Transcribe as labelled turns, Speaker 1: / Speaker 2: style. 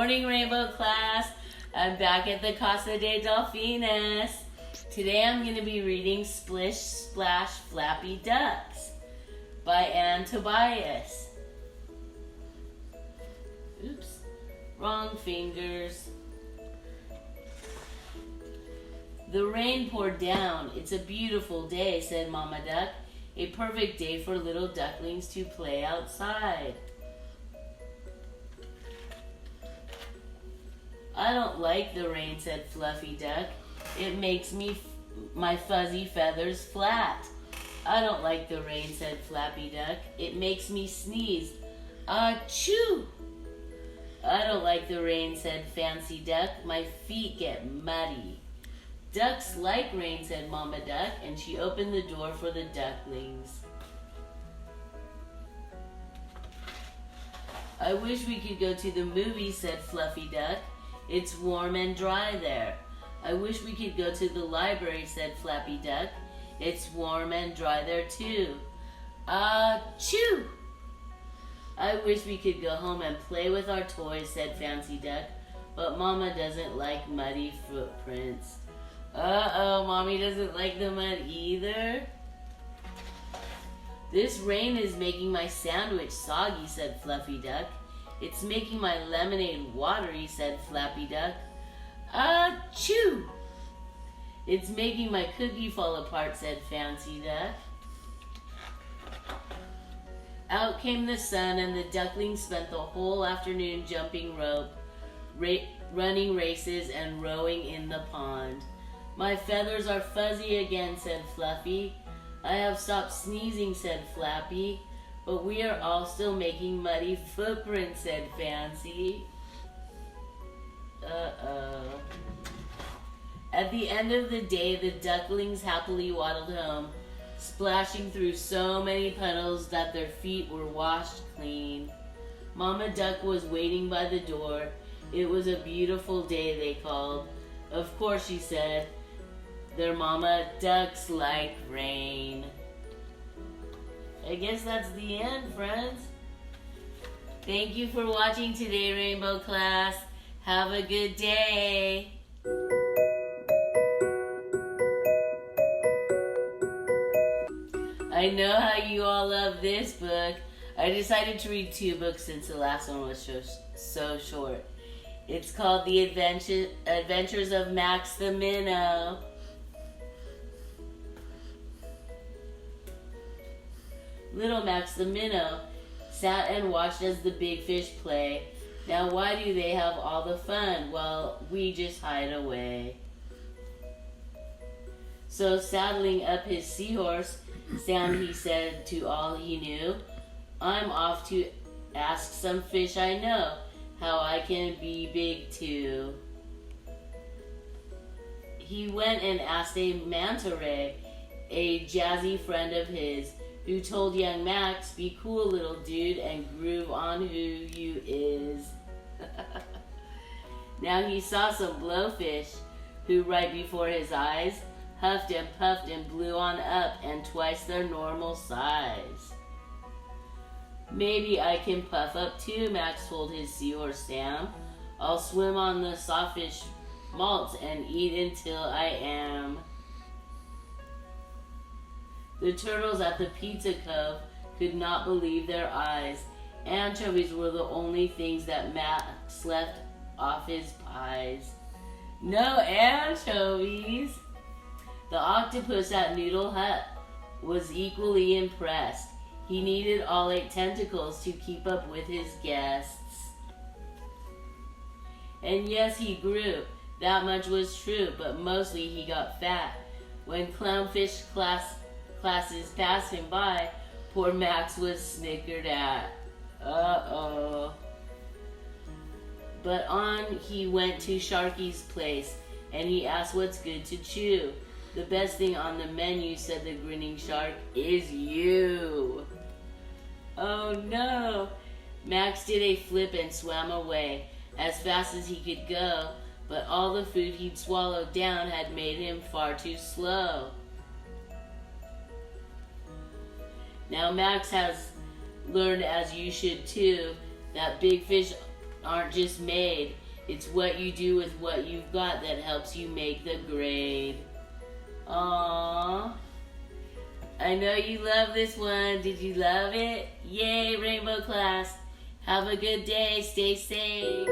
Speaker 1: morning, Rainbow class. I'm back at the Casa de Delfines. Today I'm going to be reading Splish, Splash, Flappy Ducks by Anne Tobias. Oops, wrong fingers. The rain poured down. It's a beautiful day, said Mama Duck. A perfect day for little ducklings to play outside. I don't like the rain, said Fluffy Duck. It makes my fuzzy feathers flat. I don't like the rain, said Flappy Duck. It makes me sneeze. Achoo! I don't like the rain, said Fancy Duck. My feet get muddy. Ducks like rain, said Mama Duck, and she opened the door for the ducklings. I wish we could go to the movies, said Fluffy Duck. It's warm and dry there. I wish we could go to the library, said Flappy Duck. It's warm and dry there too. Achoo! I wish we could go home and play with our toys, said Fancy Duck. But Mama doesn't like muddy footprints. Uh-oh, Mommy doesn't like the mud either. This rain is making my sandwich soggy, said Fluffy Duck. It's making my lemonade watery, said Flappy Duck. Achoo! It's making my cookie fall apart, said Fancy Duck. Out came the sun, and the ducklings spent the whole afternoon jumping rope, running races, and rowing in the pond. My feathers are fuzzy again, said Fluffy. I have stopped sneezing, said Flappy. But we are all still making muddy footprints, said Fancy. Uh-oh. At the end of the day, the ducklings happily waddled home, splashing through so many puddles that their feet were washed clean. Mama Duck was waiting by the door. It was a beautiful day, they called. Of course, she said, their Mama Ducks like rain. I guess that's the end, friends. Thank you for watching today, Rainbow class. Have a good day. I know how you all love this book. I decided to read 2 books since the last one was so short. It's called The Adventures of Max the Minnow. Little Max the Minnow sat and watched as the big fish play. Now why do they have all the fun? Well, we just hide away. So saddling up his seahorse, Sam he said to all he knew, I'm off to ask some fish I know how I can be big too. He went and asked a manta ray, a jazzy friend of his, who told young Max, be cool little dude and groove on who you is. Now he saw some blowfish who right before his eyes huffed and puffed and blew on up and twice their normal size. Maybe I can puff up too, Max told his seahorse Sam. I'll swim on the sawfish malts and eat until I am. The turtles at the Pizza Cove could not believe their eyes. Anchovies were the only things that Max left off his pies. No anchovies! The octopus at Noodle Hut was equally impressed. He needed all 8 tentacles to keep up with his guests. And yes, he grew. That much was true, but mostly he got fat. When clownfish classes passed him by, poor Max was snickered at. Uh-oh. But on he went to Sharky's place, and he asked what's good to chew. The best thing on the menu, said the grinning shark, is you. Oh no. Max did a flip and swam away as fast as he could go, but all the food he'd swallowed down had made him far too slow. Now Max has learned, as you should too, that big fish aren't just made. It's what you do with what you've got that helps you make the grade. Aww. I know you love this one. Did you love it? Yay, Rainbow class. Have a good day. Stay safe.